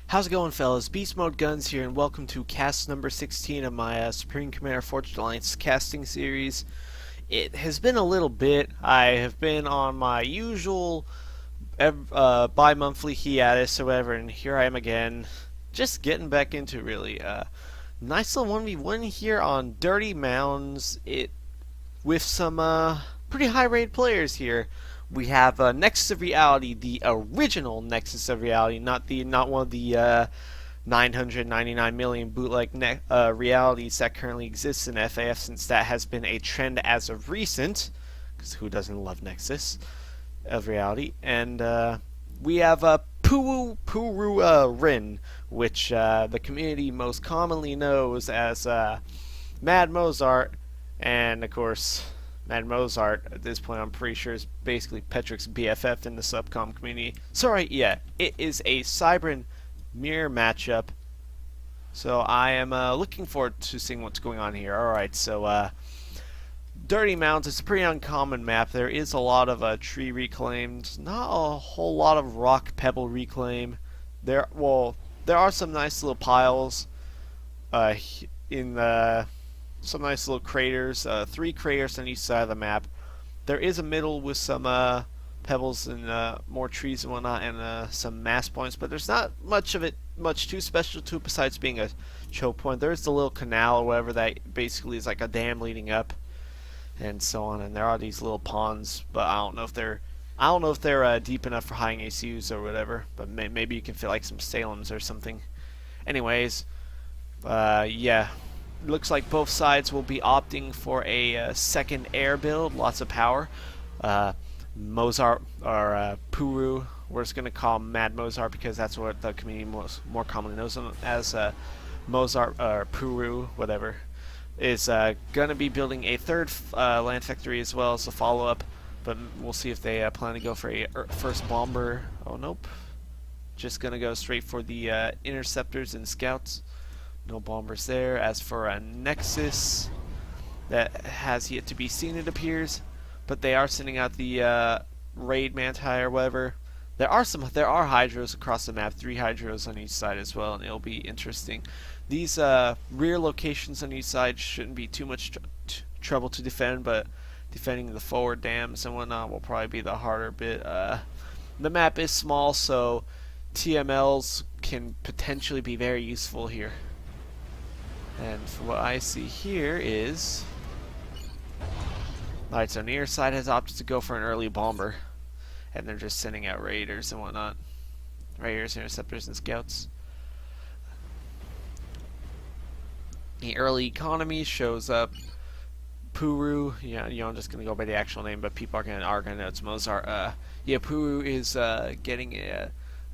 How's it going, fellas? BeastmodeGuNs here, and welcome to cast number 16 of my Supreme Commander Fortune Alliance casting series. It has been a little bit. I have been on my usual bi-monthly hiatus or whatever, and here I am again, just getting back into really. Nice little 1v1 here on Dirty Mounds, with some pretty high-rated players here. We have Nexus of Reality, the original Nexus of Reality, not one of the 999 million bootleg realities that currently exists in FAF, since that has been a trend as of recent. Because who doesn't love Nexus of Reality? And we have Puru-Rin, which the community most commonly knows as Mad-Mozart, and of course, Mad-Mozart, at this point, I'm pretty sure is basically Petrick's BFF in the Supcom community. Sorry, yeah, it is a Cybran mirror matchup. So I am looking forward to seeing what's going on here. Alright, so Dirty Mounds is a pretty uncommon map. There is a lot of tree reclaimed, not a whole lot of rock pebble reclaim. There are some nice little piles in the some nice little craters, 3 craters on each side of the map. There is a middle with some pebbles and more trees and whatnot, and some mass points, but there's not much too special to it besides being a choke point. There's the little canal or whatever that basically is like a dam leading up, and so on. And there are these little ponds, but I don't know if they're deep enough for high ACUs or whatever. But maybe you can fit like some Salems or something. Anyways, yeah. Looks like both sides will be opting for a second air build, lots of power. Mozart or Puru, we're just gonna call him Mad-Mozart because that's what the community more commonly knows him as. Mozart or Puru, whatever, is gonna be building a third land factory as well as a follow-up. But we'll see if they plan to go for a first bomber. Oh nope, just gonna go straight for the interceptors and scouts. No bombers there. As for a Nexus, that has yet to be seen, it appears. But they are sending out the raid Manti or whatever. There are hydros across the map, 3 hydros on each side as well, and it'll be interesting. These rear locations on each side shouldn't be too much trouble to defend, but defending the forward dams and whatnot will probably be the harder bit. The map is small, so TMLs can potentially be very useful here. And for what I see here is... Alright, so near side has opted to go for an early bomber. And they're just sending out raiders and whatnot. Raiders, interceptors, and scouts. The early economy shows up Puru. Yeah, I'm just going to go by the actual name, but people are going to know it's Mozart. Yeah, Puru is getting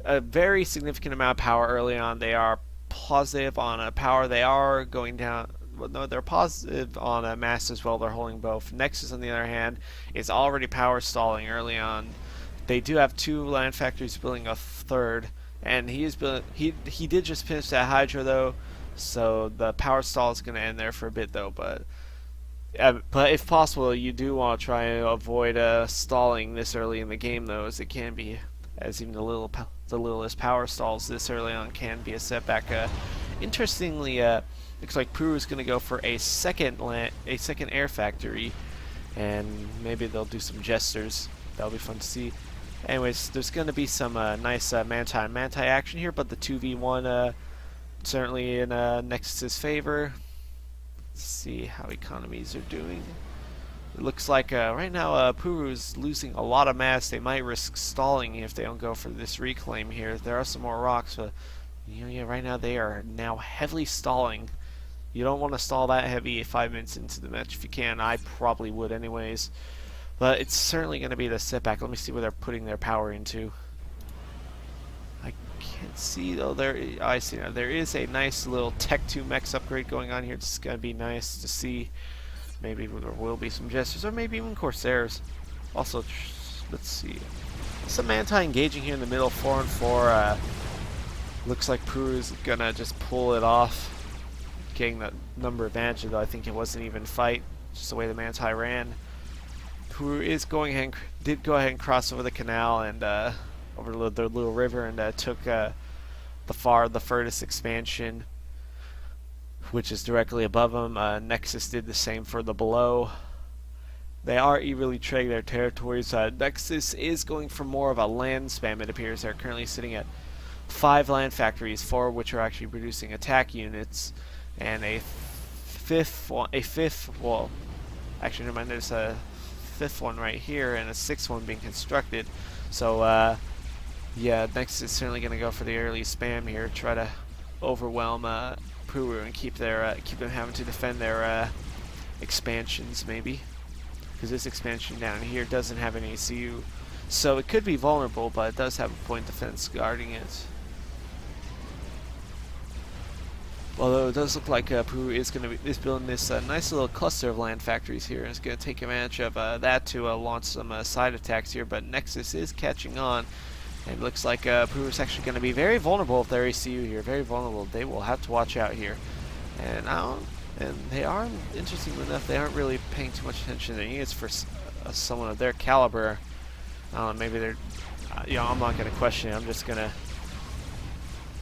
a very significant amount of power early on. They are positive on power. They are going down. Well, no, they're positive on mass as well. They're holding both. Nexus, on the other hand, is already power stalling early on. They do have 2 land factories, building a third, and he did just finish that hydro though, so the power stall is going to end there for a bit though. But if possible, you do want to try and avoid stalling this early in the game though, as it can be, as even the littlest power stalls this early on can be a setback. Interestingly, looks like Puru is going to go for a second air factory, and maybe they'll do some gestures. That'll be fun to see. Anyways, there's going to be some nice Manti action here, but the 2v1 certainly in Nexus's favor. Let's see how economies are doing. It looks like right now Puru is losing a lot of mass. They might risk stalling if they don't go for this reclaim here. There are some more rocks, but yeah, right now they are now heavily stalling. You don't want to stall that heavy 5 minutes into the match if you can. I probably would anyways. But it's certainly going to be the setback. Let me see where they're putting their power into. I can't see though. I see now. There is a nice little Tech 2 Mex upgrade going on here. It's going to be nice to see. Maybe there will be some gestures, or maybe even Corsairs. Also, let's see. Some Manti engaging here in the middle, 4-on-4. Looks like Puru is gonna just pull it off, getting the number advantage. Though I think it wasn't even fight, just the way the Manti ran. Puru is did go ahead and cross over the canal and over the little river, and took the furthest expansion, which is directly above them. Nexus did the same for the below. They are evenly trading their territories. Nexus is going for more of a land spam, it appears. They're currently sitting at 5 land factories, 4 of which are actually producing attack units, and a fifth, well, actually never mind, there's a 5th one right here and a 6th one being constructed. So yeah, Nexus is certainly going to go for the early spam here, try to overwhelm Puru and keep them having to defend their expansions maybe, because this expansion down here doesn't have an ACU, so it could be vulnerable, but it does have a point defense guarding it. Although it does look like Puru is building this nice little cluster of land factories here, and it's going to take advantage of that to launch some side attacks here. But Nexus is catching on, and it looks like Puru is actually going to be very vulnerable with their ACU here. Very vulnerable. They will have to watch out here, and they are, interestingly enough, they aren't really paying too much attention to their units for someone of their caliber. I don't know, maybe they're, I'm not going to question it. I'm just going to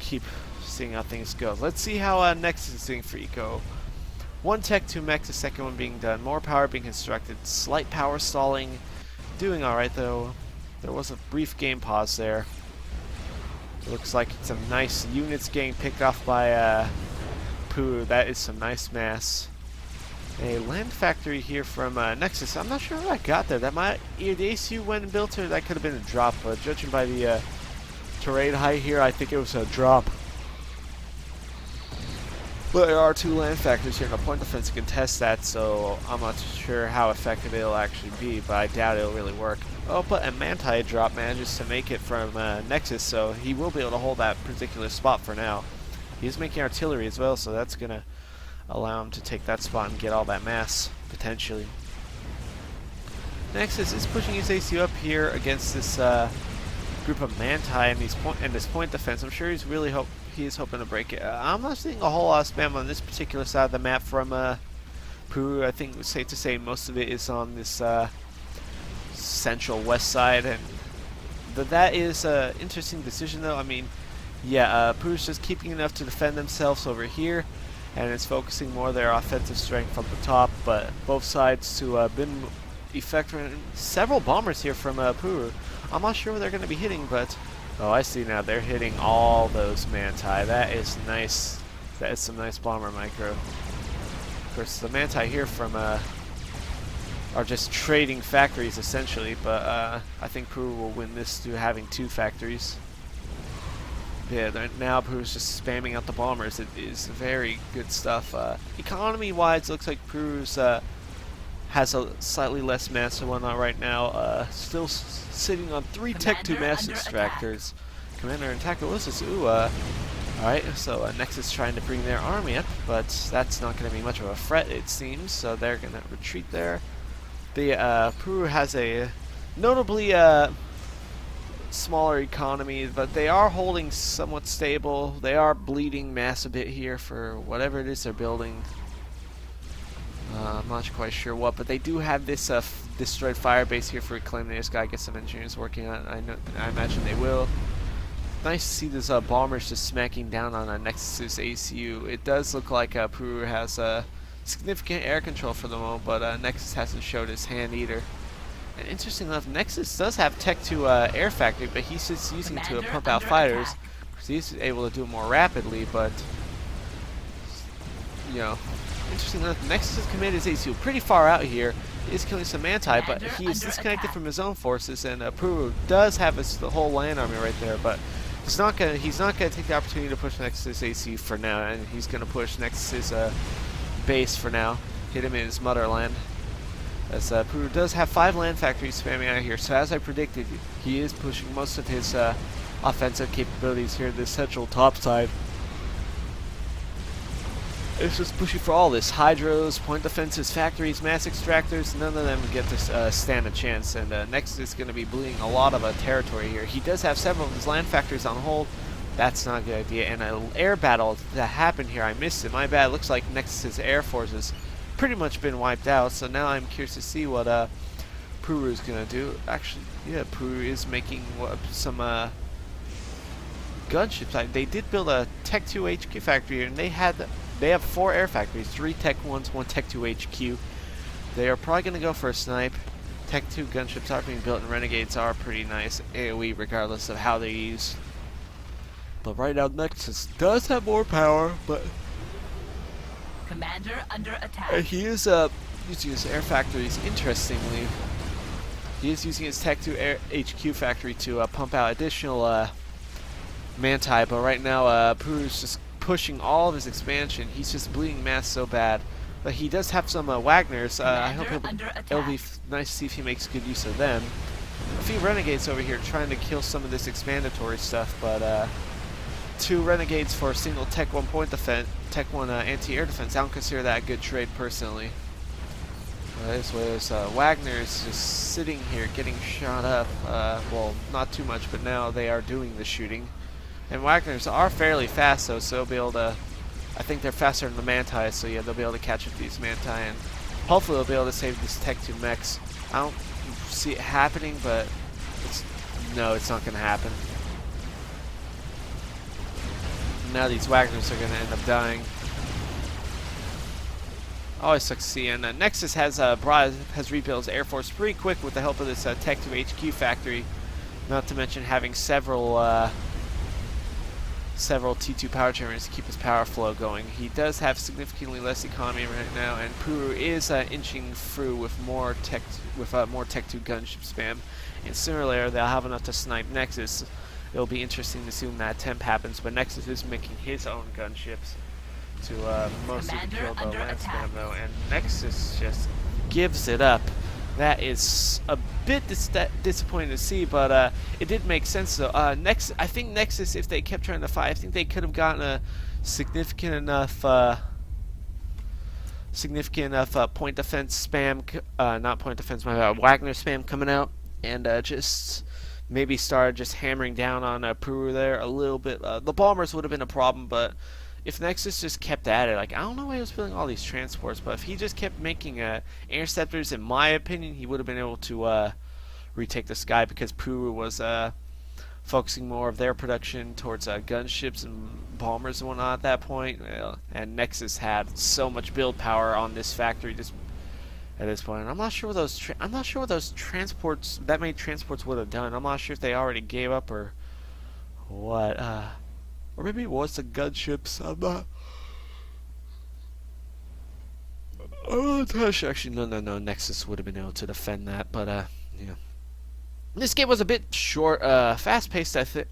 keep seeing how things go. Let's see how Nexus is doing for Eco. 1 tech, 2 mechs, the second one being done. More power being constructed. Slight power stalling. Doing alright though. There was a brief game pause there. It looks like some nice units getting picked off by Puru. That is some nice mass. A land factory here from Nexus. I'm not sure how that got there. That might either the ACU went and built, or that could have been a drop. But judging by the terrain height here, I think it was a drop. But there are 2 land factories here, and a point defense can test that, so I'm not sure how effective it'll actually be, but I doubt it'll really work. Oh, but a Manti drop manages to make it from Nexus, so he will be able to hold that particular spot for now. He's making artillery as well, so that's going to allow him to take that spot and get all that mass, potentially. Nexus is pushing his ACU up here against this group of Manti and this point defense. I'm sure he's really he's hoping to break it. I'm not seeing a whole lot of spam on this particular side of the map from Puru. I think it's safe to say most of it is on this central west side, and that is an interesting decision though. I mean, yeah, Puru's just keeping enough to defend themselves over here, and it's focusing more their offensive strength from the top, but both sides to been effective. Several bombers here from Puru. I'm not sure what they're going to be hitting, but oh, I see now. They're hitting all those Manti. That is nice. That is some nice bomber micro. Of course, the Manti here from are just trading factories essentially, but I think Puru will win this through having 2 factories. Yeah, now Puru's just spamming out the bombers. It is very good stuff. Economy-wise, looks like Puru's has a slightly less mass and whatnot right now. Still sitting on 3 Tech 2 mass extractors. Commander and attacker, what's this? Ooh, alright, so Nexus trying to bring their army up, but that's not going to be much of a threat, it seems, so they're going to retreat there. The Puru has a notably smaller economy, but they are holding somewhat stable. They are bleeding mass a bit here for whatever it is they're building. I'm not quite sure what, but they do have this destroyed fire base here for reclaiming. They just gotta get some engineers working on it. I imagine they will. Nice to see this bombers just smacking down on a Nexus ACU. It does look like Puru has significant air control for the moment, but Nexus hasn't showed his hand either. And interesting enough, Nexus does have Tech 2 air factory, but he's just using it to pump out fighters, because he's able to do it more rapidly. But you know, interesting enough, Nexus has committed his ACU pretty far out here. He is killing some Manti, but he is disconnected from his own forces, and Puru does have the whole land army right there, but he's not gonna take the opportunity to push Nexus' ACU for now, and he's gonna push Nexus' base for now, hit him in his motherland. As Puru does have 5 land factories spamming out here, so as I predicted, he is pushing most of his offensive capabilities here, this central top side. It's just pushing for all this. Hydros, point defenses, factories, mass extractors, none of them get to stand a chance, and Nexus is going to be bleeding a lot of territory here. He does have several of his land factories on hold. That's not a good idea, and an air battle that happened here, I missed it. My bad. Looks like Nexus's air forces pretty much been wiped out, so now I'm curious to see what Puru is going to do. Actually, yeah, Puru is making some gunships. They did build a Tech 2 HQ factory, and they have 4 air factories, 3 Tech 1s, 1 Tech 2 HQ. They are probably going to go for a snipe. Tech 2 gunships are being built, and Renegades are pretty nice AoE regardless of how they're used. But right now Nexus does have more power, but Commander under attack. he is using his air factories. Interestingly, he is using his Tech 2 air HQ factory to pump out additional Manti, but right now Puru-Rin's just pushing all of his expansion. He's just bleeding mass so bad. But he does have some Wagners. I hope it'll be nice to see if he makes good use of them. A few Renegades over here trying to kill some of this expandatory stuff, but 2 Renegades for a single Tech 1 point defense, Tech 1 anti-air defense. I don't consider that a good trade personally. This was Wagner's just sitting here getting shot up. Well, not too much, but now they are doing the shooting. And Wagner's are fairly fast though, so they'll be able to, I think they're faster than the Manti, so yeah, they'll be able to catch up to these Manti, and hopefully they'll be able to save these Tech 2 mechs. I don't see it happening, but no, it's not going to happen. Now these Wagners are going to end up dying. Always sucks to see, and Nexus has rebuilt his Air Force pretty quick with the help of this Tech 2 HQ factory, not to mention having several T2 power generators to keep his power flow going. He does have significantly less economy right now, and Puru is inching through with more Tech 2 gunship spam. And sooner or later, they'll have enough to snipe Nexus. It'll be interesting to see when that attempt happens, but Nexus is making his own gunships to mostly kill the land spam though, and Nexus just gives it up. That is a bit disappointing to see, but it did make sense though. I think Nexus, if they kept trying to fight, I think they could have gotten a significant enough point defense spam, not point defense, my bad, Wagner spam coming out, and just maybe started just hammering down on Puru there a little bit. The bombers would have been a problem, but if Nexus just kept at it, like, I don't know why he was building all these transports, but if he just kept making interceptors, in my opinion, he would have been able to retake the sky, because Puru was focusing more of their production towards gunships and bombers and whatnot at that point, and Nexus had so much build power on this factory just at this point. And I'm not sure what those transports, that many transports, would have done. I'm not sure if they already gave up or what. Or maybe it was the gunships. I'm not sure. Actually, no. Nexus would have been able to defend that, but yeah. This game was a bit short, fast-paced. A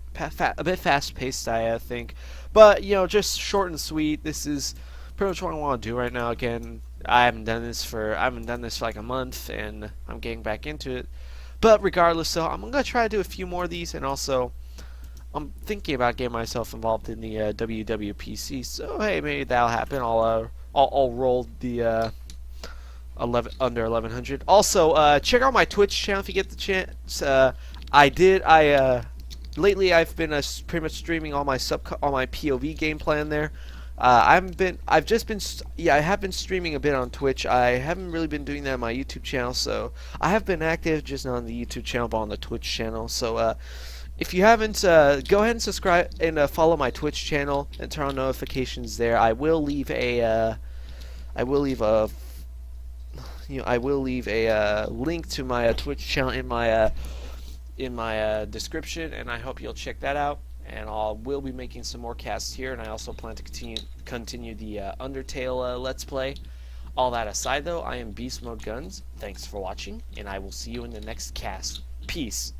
bit fast-paced, I think. But you know, just short and sweet. This is pretty much what I want to do right now. Again, I haven't done this for like a month, and I'm getting back into it. But regardless, so I'm gonna try to do a few more of these, and also I'm thinking about getting myself involved in the WWPC, so hey, maybe that'll happen. I'll roll the under 1100. Also, check out my Twitch channel if you get the chance. Lately I've been pretty much streaming all my POV gameplay on there. I have been streaming a bit on Twitch. I haven't really been doing that on my YouTube channel, so I have been active just not on the YouTube channel but on the Twitch channel. So if you haven't, go ahead and subscribe and follow my Twitch channel and turn on notifications there. I will leave a link to my Twitch channel in my description, and I hope you'll check that out. And we'll be making some more casts here, and I also plan to continue the Undertale Let's Play. All that aside, though, I am BeastmodeGuNs. Thanks for watching, and I will see you in the next cast. Peace.